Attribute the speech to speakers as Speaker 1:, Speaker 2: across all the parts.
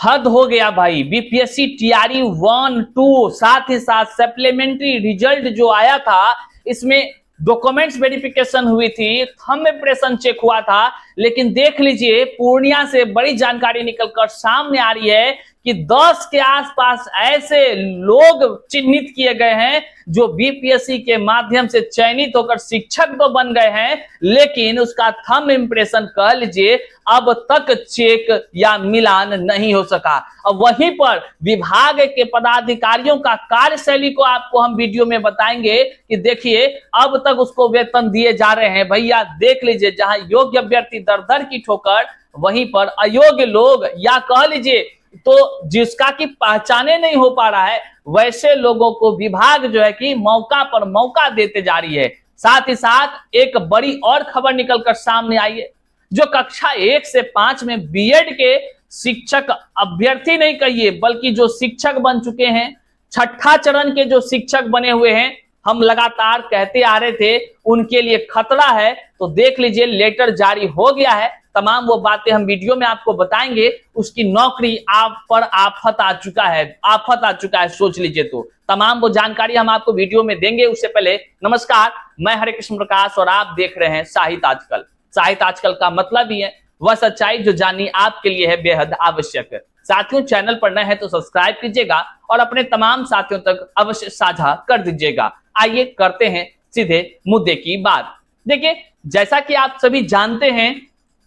Speaker 1: हद हो गया भाई। बीपीएससी टीआरई 1, 2 साथ ही साथ सप्लीमेंट्री रिजल्ट जो आया था इसमें डॉक्यूमेंट्स वेरिफिकेशन हुई थी, थंब इंप्रेशन चेक हुआ था, लेकिन देख लीजिए पूर्णिया से बड़ी जानकारी निकलकर सामने आ रही है कि 10 के आसपास ऐसे लोग चिन्हित किए गए हैं जो बीपीएससी के माध्यम से चयनित होकर शिक्षक तो बन गए हैं, लेकिन उसका थंब इंप्रेशन कह लीजिए अब तक चेक या मिलान नहीं हो सका। अब वहीं पर विभाग के पदाधिकारियों का कार्यशैली को आपको हम वीडियो में बताएंगे कि देखिए अब तक उसको वेतन दिए जा रहे हैं। भैया देख लीजिए, जहां योग्य अभ्यर्थी दर दर की ठोकर, वहीं पर अयोग्य लोग या कह लीजिए तो जिसका की पहचाने नहीं हो पा रहा है, वैसे लोगों को विभाग जो है कि मौका पर मौका देते जा रही है। साथ ही साथ एक बड़ी और खबर निकलकर सामने आई है, जो कक्षा 1 से 5 में बीएड के शिक्षक अभ्यर्थी नहीं कहिए बल्कि जो शिक्षक बन चुके हैं, छठा चरण के जो शिक्षक बने हुए हैं, हम लगातार कहते आ रहे थे उनके लिए खतरा है। तो देख लीजिए लेटर जारी हो गया है, तमाम वो बातें हम वीडियो में आपको बताएंगे। उसकी नौकरी आप पर आफत आ चुका है, सोच लीजिए। तो तमाम वो जानकारी हम आपको वीडियो में देंगे। उससे पहले नमस्कार, मैं हरे कृष्ण प्रकाश और आप देख रहे हैं साहित्य आजकल। साहित्य आजकल का मतलब ही है वह सच्चाई जो जाननी आपके लिए है बेहद आवश्यक है। साथियों, चैनल पर नए हैं तो सब्सक्राइब कीजिएगा और अपने तमाम साथियों तक अवश्य साझा कर दीजिएगा। आइए करते हैं सीधे मुद्दे की बात। देखिए, जैसा कि आप सभी जानते हैं,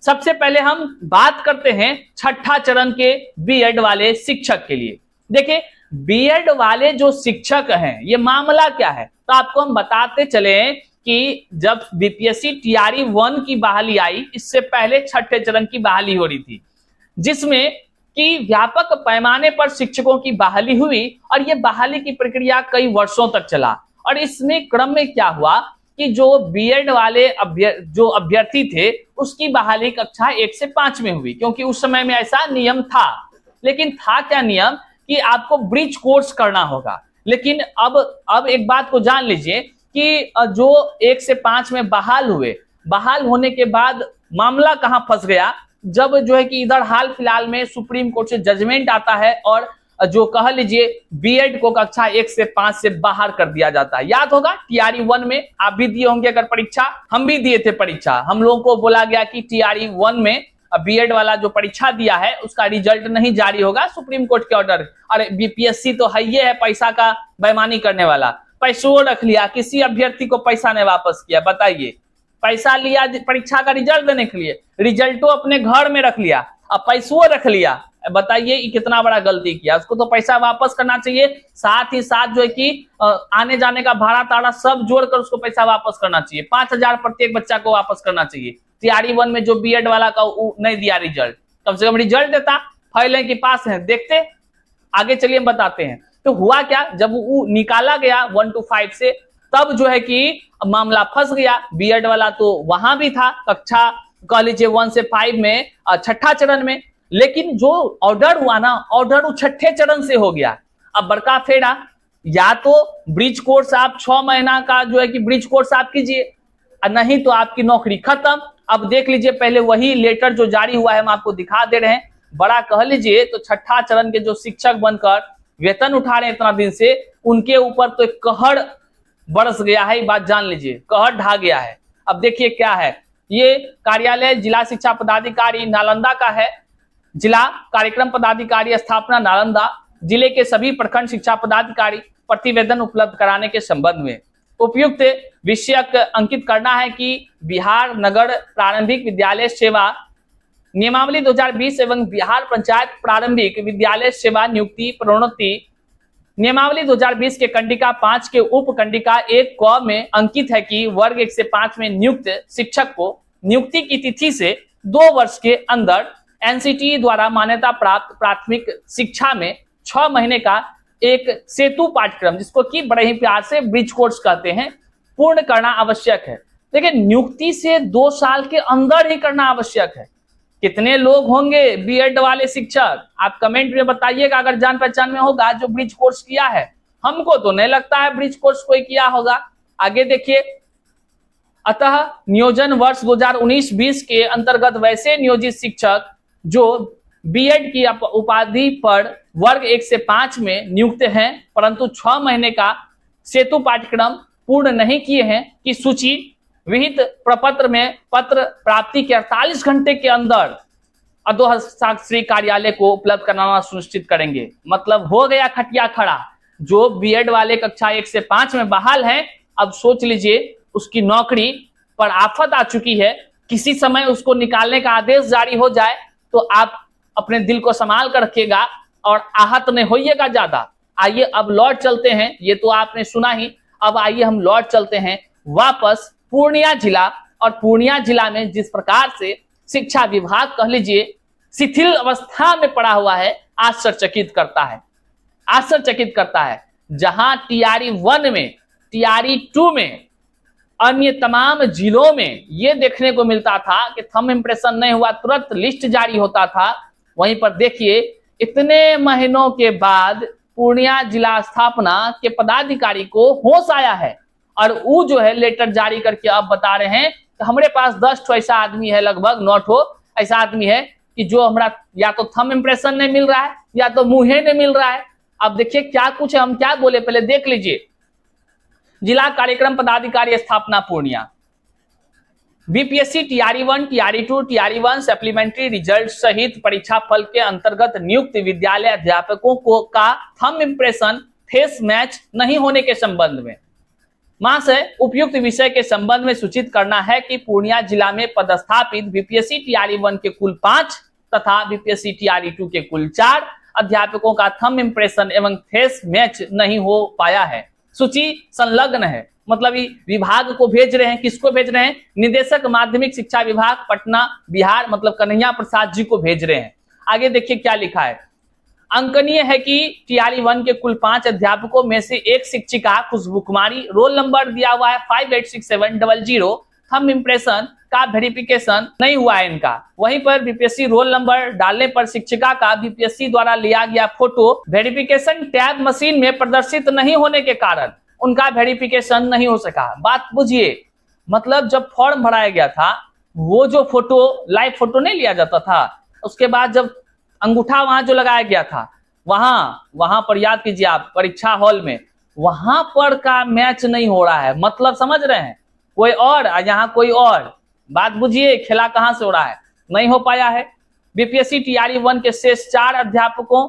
Speaker 1: सबसे पहले हम बात करते हैं छठा चरण के बीएड वाले शिक्षक के लिए। देखिए, बीएड वाले जो शिक्षक हैं, ये मामला क्या है, तो आपको हम बताते चले कि जब बीपीएससी टीआरई 1 की बहाली आई, इससे पहले छठे चरण की बहाली हो रही थी, जिसमें कि व्यापक पैमाने पर शिक्षकों की बहाली हुई और ये बहाली की प्रक्रिया कई वर्षों तक चला। और इसमें क्रम में क्या हुआ कि जो बीएड वाले जो अभ्यर्थी थे उसकी बहाली कक्षा 1 से 5 में हुई, क्योंकि उस समय में ऐसा नियम था। लेकिन था क्या नियम कि आपको ब्रिज कोर्स करना होगा। लेकिन अब एक बात को जान लीजिए कि जो 1 से 5 में बहाल हुए, बहाल होने के बाद मामला कहां फंस गया, जब जो है कि इधर हाल फिलहाल में सुप्रीम कोर्ट से जजमेंट आता है और जो कह लीजिए बीएड को कक्षा 1 से 5 से बाहर कर दिया जाता है। याद होगा टीआरई 1 में आप भी दिए होंगे अगर परीक्षा, हम भी दिए थे परीक्षा। हम लोगों को बोला गया कि टीआरई 1 में बीएड वाला जो परीक्षा दिया है उसका रिजल्ट नहीं जारी होगा, सुप्रीम कोर्ट के ऑर्डर। अरे बीपीएससी तो है ये है पैसा का बेईमानी करने वाला, पैसों रख लिया, किसी अभ्यर्थी को पैसा नहीं वापस किया। बताइए, पैसा लिया परीक्षा का रिजल्ट देने के लिए, रिजल्टो अपने घर में रख लिया, अब पैसों रख लिया। बताइए ये कितना बड़ा गलती किया। उसको तो पैसा वापस करना चाहिए, साथ ही साथ जो है कि आने जाने का भाड़ा ताड़ा सब जोड़कर उसको पैसा वापस करना चाहिए। 5000 प्रत्येक बच्चा को वापस करना चाहिए। टीआरई 1 में जो बीएड वाला का नहीं दिया रिजल्ट, कम से कम रिजल्ट देता, फाइलें के पास है, देखते। आगे चलिए हम बताते हैं। तो हुआ क्या, जब वो निकाला गया 1 to 5 से, तब जो है कि मामला फंस गया। बीएड वाला तो वहां भी था कक्षा कह लीजिए 1 से 5 में, छठा चरण में। लेकिन जो ऑर्डर हुआ ना, ऑर्डर वो छठे चरण से हो गया। अब बड़का फेरा, या तो ब्रिज कोर्स आप 6 महीना का जो है कि ब्रिज कोर्स आप कीजिए, नहीं तो आपकी नौकरी खत्म। अब देख लीजिए, पहले वही लेटर जो जारी हुआ है हम आपको दिखा दे रहे हैं। बड़ा कह लीजिए तो छठा चरण के जो शिक्षक बनकर वेतन उठा रहे हैं इतना दिन से, उनके ऊपर तो एक कहर बरस गया है। बात जान लीजिए, कहर ढा गया है। अब देखिए क्या है, ये कार्यालय जिला शिक्षा पदाधिकारी नालंदा का है। जिला कार्यक्रम पदाधिकारी स्थापना नालंदा, जिले के सभी प्रखंड शिक्षा पदाधिकारी प्रतिवेदन उपलब्ध कराने के संबंध में उपयुक्त विषयक अंकित करना है कि बिहार नगर प्रारंभिक विद्यालय सेवा नियमावली 2020 एवं बिहार पंचायत प्रारंभिक विद्यालय सेवा नियुक्ति प्रोन्नति नियमावली 2020 के कंडिका 5 के उप कंडिका 1 क में अंकित है कि वर्ग 1 से 5 में नियुक्त शिक्षक को नियुक्ति की तिथि से 2 वर्ष के अंदर एनसीटी द्वारा मान्यता प्राप्त प्राथमिक शिक्षा में 6 महीने का एक सेतु पाठ्यक्रम, जिसको कि बड़े ही प्यार से ब्रिज कोर्स कहते हैं, पूर्ण करना आवश्यक है। देखिए, नियुक्ति से 2 साल के अंदर ही करना आवश्यक है। कितने लोग होंगे बीएड वाले शिक्षक, आप कमेंट में बताइएगा अगर जान पहचान में होगा जो ब्रिज कोर्स किया है। हमको तो नहीं लगता है ब्रिज कोर्स कोई किया होगा। आगे देखिए, अतः नियोजन वर्ष 2019-20 के अंतर्गत वैसे नियोजित शिक्षक जो बीएड की उपाधि पर वर्ग 1 से 5 में नियुक्त हैं, परंतु 6 महीने का सेतु पाठ्यक्रम पूर्ण नहीं किए हैं कि सूची विहित प्रपत्र में पत्र प्राप्ति के 48 घंटे के अंदर अधोहस्ताक्षरी कार्यालय को उपलब्ध कराना सुनिश्चित करेंगे। मतलब हो गया खटिया खड़ा। जो बीएड वाले कक्षा 1 से 5 में बहाल हैं, अब सोच लीजिए उसकी नौकरी पर आफत आ चुकी है। किसी समय उसको निकालने का आदेश जारी हो जाए तो आप अपने दिल को संभाल कर रखिएगा और आहत नहीं होइएगा ज्यादा। आइए अब लौट चलते हैं, ये तो आपने सुना ही। अब आइए हम लौट चलते हैं वापस पूर्णिया जिला। और पूर्णिया जिला में जिस प्रकार से शिक्षा विभाग कह लीजिए शिथिल अवस्था में पड़ा हुआ है, आश्चर्यचकित करता है, आश्चर्यचकित करता है। जहां टीआरई 1 में, टीआरई 2 में, अन्य तमाम जिलों में ये देखने को मिलता था कि थंब इंप्रेशन नहीं हुआ तुरंत लिस्ट जारी होता था, वहीं पर देखिए इतने महीनों के बाद पूर्णिया जिला स्थापना के पदाधिकारी को होश आया है और वो जो है लेटर जारी करके अब बता रहे हैं कि हमारे पास 10 ठो ऐसा आदमी है, लगभग 9 ठो ऐसा आदमी है कि जो हमारा या तो थंब इंप्रेशन नहीं मिल रहा है या तो मुंहे नहीं मिल रहा है। अब देखिए क्या कुछ है, हम क्या बोले पहले देख लीजिए। जिला कार्यक्रम पदाधिकारी स्थापना Purnia, BPSC TRE 1, TRE 2, TRE 1 supplementary result सहित परीक्षा फल के अंतर्गत नियुक्त विद्यालय अध्यापकों को का थंब इंप्रेशन फेस मैच नहीं होने के संबंध में महाशय उपयुक्त विषय के संबंध में सूचित करना है कि पूर्णिया जिला में पदस्थापित बीपीएससी टीआरई 1 के कुल 5 तथा बीपीएससी टीआरई 2 के कुल 4 अध्यापकों का थंब इंप्रेशन एवं फेस मैच नहीं हो पाया है। सूची संलग्न है, मतलब विभाग को भेज रहे हैं। किसको भेज रहे हैं? निदेशक माध्यमिक शिक्षा विभाग पटना बिहार, मतलब कन्हैया प्रसाद जी को भेज रहे हैं। आगे देखिए क्या लिखा है। अंकनीय है कि टीआरई 1 के कुल 5 अध्यापकों में से एक शिक्षिका खुशबू कुमारी, रोल नंबर दिया हुआ है 586700, थंब इंप्रेशन का वेरिफिकेशन नहीं हुआ है इनका। वहीं पर बीपीएससी रोल नंबर डालने पर शिक्षिका का बीपीएससी द्वारा लिया गया फोटो वेरिफिकेशन टैब मशीन में प्रदर्शित नहीं होने के कारण उनका वेरिफिकेशन नहीं हो सका। बात बुझिए, मतलब जब फॉर्म भराया गया था वो जो फोटो लाइव फोटो नहीं लिया जाता था, उसके बाद जब अंगूठा वहां जो लगाया गया था वहां पर याद कीजिए आप परीक्षा हॉल में, वहां पर का मैच नहीं हो रहा है। मतलब समझ रहे हैं, कोई और यहाँ कोई और। बात बुझिए खेला कहां से हो रहा है, नहीं हो पाया है। बीपीएससी टीआरई 1 के शेष 4 अध्यापकों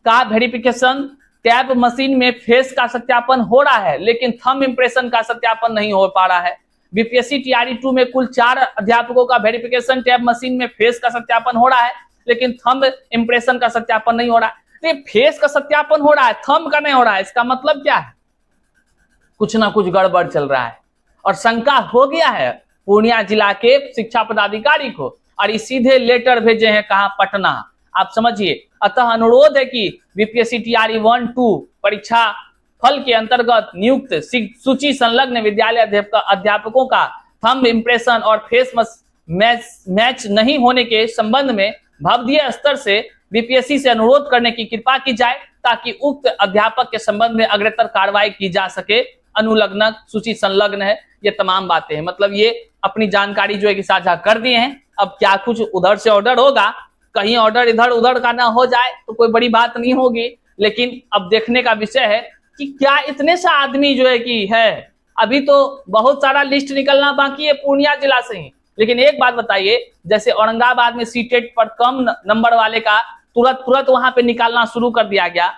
Speaker 1: का वेरिफिकेशन टैब मशीन में फेस का सत्यापन हो रहा है, लेकिन थंब इंप्रेशन का सत्यापन नहीं हो पा रहा है। बीपीएससी टीआरई 2 में कुल 4 अध्यापकों का वेरिफिकेशन टैब मशीन में फेस का सत्यापन हो रहा है, लेकिन थंब इंप्रेशन का सत्यापन नहीं हो रहा है। तो ये फेस का सत्यापन हो रहा है, थंब का नहीं हो रहा है, इसका मतलब क्या है? कुछ ना कुछ गड़बड़ चल रहा है और शंका हो गया है पूर्णिया जिला के शिक्षा पदाधिकारी को, और ये सीधे लेटर भेजे हैं कहां? पटना। आप समझिए, अतः अनुरोध है कि बीपीएससी टीआरई 1-2 परीक्षा फल के अंतर्गत नियुक्त सूची संलग्न विद्यालय अध्यापकों का थंब इंप्रेशन और फेस मैच नहीं होने के संबंध में भवदीय स्तर से बीपीएससी से अनुरोध करने की कृपा की जाए, ताकि उक्त अध्यापक के संबंध में अग्रतर कार्रवाई की जा सके। अनुलग्न सूची संलग्न है, ये तमाम बातें हैं। मतलब ये अपनी जानकारी जो है कि साझा कर दिए हैं। अब क्या कुछ उधर से ऑर्डर होगा, कहीं ऑर्डर इधर उधर का ना हो जाए तो कोई बड़ी बात नहीं होगी, लेकिन अब देखने का विषय है कि क्या इतने सा आदमी जो है कि है। अभी तो बहुत सारा लिस्ट निकलना बाकी है पूर्णिया जिला से ही। लेकिन एक बात बताइए, जैसे औरंगाबाद में सीटेट पर कम नंबर वाले का तुरंत वहां पे निकालना शुरू कर दिया गया।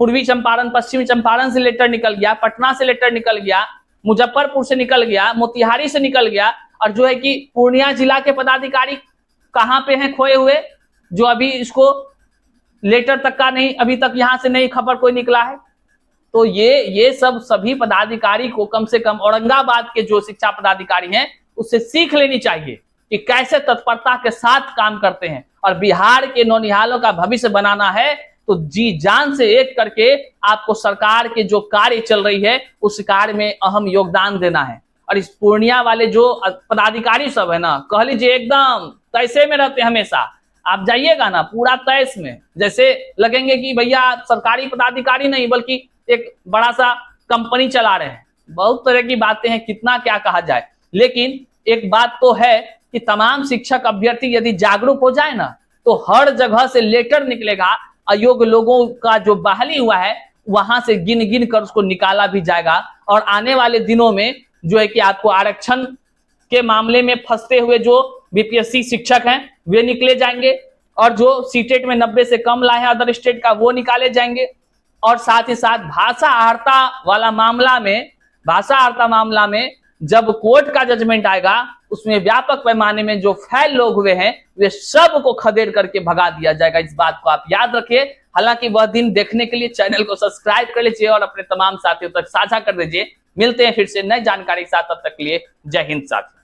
Speaker 1: पूर्वी चंपारण, पश्चिमी चंपारण से लेटर निकल गया, पटना से लेटर निकल गया, मुजफ्फरपुर से निकल गया, मोतिहारी से निकल गया, और जो है कि पूर्णिया जिला के पदाधिकारी कहां पे हैं खोए हुए, जो अभी इसको लेटर तक का नहीं, अभी तक यहां से नहीं खबर कोई निकला है। तो ये सब सभी पदाधिकारी को कम से कम औरंगाबाद के जो शिक्षा पदाधिकारी हैं उससे सीख लेनी चाहिए कि कैसे तत्परता के साथ काम करते हैं। और बिहार के नौनिहालों का भविष्य बनाना है तो जी जान से एक करके आपको सरकार के जो कार्य चल रही है उस कार्य में अहम योगदान देना है। और इस पूर्णिया वाले जो पदाधिकारी सब है ना, कह लीजिए एकदम तैसे में रहते हमेशा। आप जाइएगा ना पूरा तैस में, जैसे लगेंगे कि भैया सरकारी पदाधिकारी नहीं बल्कि एक बड़ा सा कंपनी चला रहे हैं। बहुत तरह की बातें हैं, कितना क्या कहा जाए। लेकिन एक बात तो है कि तमाम शिक्षक अभ्यर्थी यदि जागरूक हो जाए ना तो हर जगह से लेटर निकलेगा, अयोग्य लोगों का जो बहाली हुआ है वहां से गिन गिन कर उसको निकाला भी जाएगा। और आने वाले दिनों में जो है कि आपको आरक्षण के मामले में फंसते हुए जो बीपीएससी शिक्षक हैं वे निकले जाएंगे, और जो सीटेट में 90 से कम लाए हैं अदर स्टेट का वो निकाले जाएंगे। और साथ ही साथ भाषा आर्ता वाला मामला में जब कोर्ट का जजमेंट आएगा उसमें व्यापक पैमाने में जो फैल लोग हुए हैं वे सब को खदेड़ करके भगा दिया जाएगा। इस बात को आप याद रखिए। हालांकि वह दिन देखने के लिए चैनल को सब्सक्राइब कर लीजिए और अपने तमाम साथियों तक साझा कर दीजिए। मिलते हैं फिर से नई जानकारी के साथ, तब तक के लिए जय हिंद साथियों।